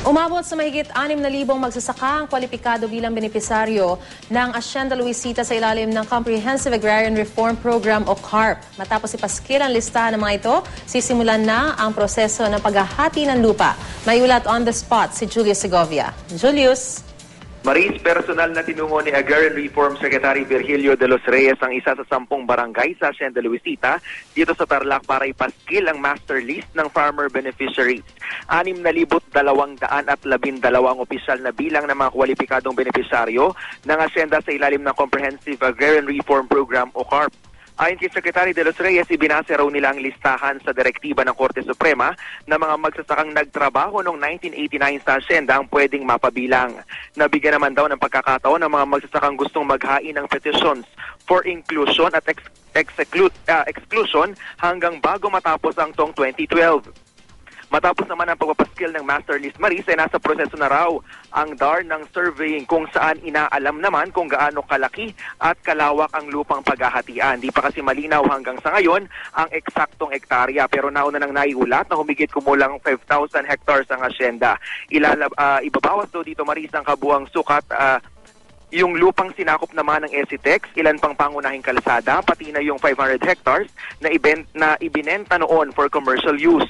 Umabot sa mahigit 6,000 magsasaka ang kwalipikado bilang benepisaryo ng Hacienda Luisita sa ilalim ng Comprehensive Agrarian Reform Program o CARP. Matapos ipaskil ang listahan ng mga ito, sisimulan na ang proseso ng paghahati ng lupa. May ulat on the spot si Julius Segovia. Julius. Maris, personal na tinungo ni Agrarian Reform Secretary Virgilio de los Reyes ang isa sa 10 barangay sa Hacienda Luisita dito sa Tarlac para ipaskil ang master list ng farmer beneficiaries. 6,212 ang opisyal na bilang ng mga kwalipikadong benepisaryo ng Hacienda sa ilalim ng Comprehensive Agrarian Reform Program o CARP. Ayon kay Secretary de los Reyes, ibinase raw nila ang listahan sa direktiba ng Korte Suprema na mga magsasakang nagtrabaho noong 1989 sa Hacienda ang pwedeng mapabilang. Nabigyan naman daw ng pagkakataon ng mga magsasakang gustong maghain ng petitions for inclusion at exclusion hanggang bago matapos ang taong 2012. Matapos naman ang pagpapaskil ng master list, Maris, ay nasa proseso na raw ang DAR ng surveying kung saan inaalam naman kung gaano kalaki at kalawak ang lupang paghahatian. Di pa kasi malinaw hanggang sa ngayon ang eksaktong ektarya, pero nauna nang naiulat na humigit kumulang 5,000 hectares ang hacienda. Ibabawas daw dito, Maris, ang kabuang sukat yung lupang sinakop naman ng ECTEX, ilan pang pangunahing kalsada, pati na yung 500 hectares na ibinenta noon for commercial use.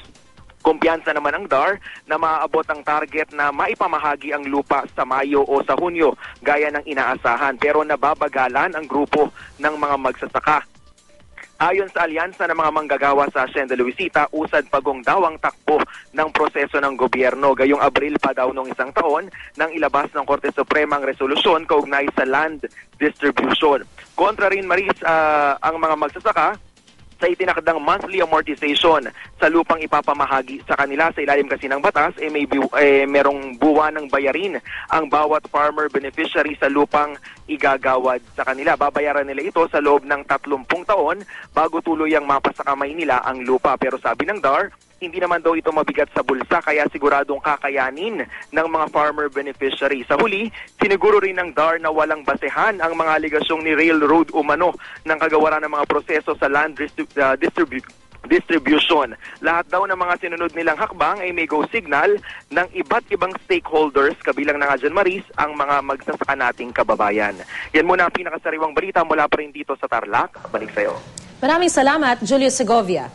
Kumpiyansa naman ang DAR na maaabot ang target na maipamahagi ang lupa sa Mayo o sa Hunyo gaya ng inaasahan, pero nababagalan ang grupo ng mga magsasaka. Ayon sa alyansa ng mga manggagawa sa Hacienda Luisita, usad pagong daw ang takbo ng proseso ng gobyerno. Gayong Abril pa daw noong isang taon nang ilabas ng Korte Suprema ang resolusyon kaugnay sa land distribution. Kontra rin, Maris, ang mga magsasaka sa itinakdang monthly amortization sa lupang ipapamahagi sa kanila sa ilalim kasi ng batas, merong buwan ng bayarin ang bawat farmer beneficiary sa lupang igagawad sa kanila. Babayaran nila ito sa loob ng 30 taon bago tuluyang mapasakamay nila ang lupa. Pero sabi ng DAR, hindi naman daw ito mabigat sa bulsa kaya siguradong kakayanin ng mga farmer beneficiary. Sa huli, siniguro rin ng DAR na walang basehan ang mga aligasyong ni Railroad umano ng kagawaran ng mga proseso sa land distribution. Lahat daw ng mga sinunod nilang hakbang ay may go signal ng iba't ibang stakeholders, kabilang na nga dyan, Maris, ang mga magsasaka nating kababayan. Yan muna ang pinakasariwang balita mula pa rin dito sa Tarlac. Balik sa'yo. Maraming salamat, Julius Segovia.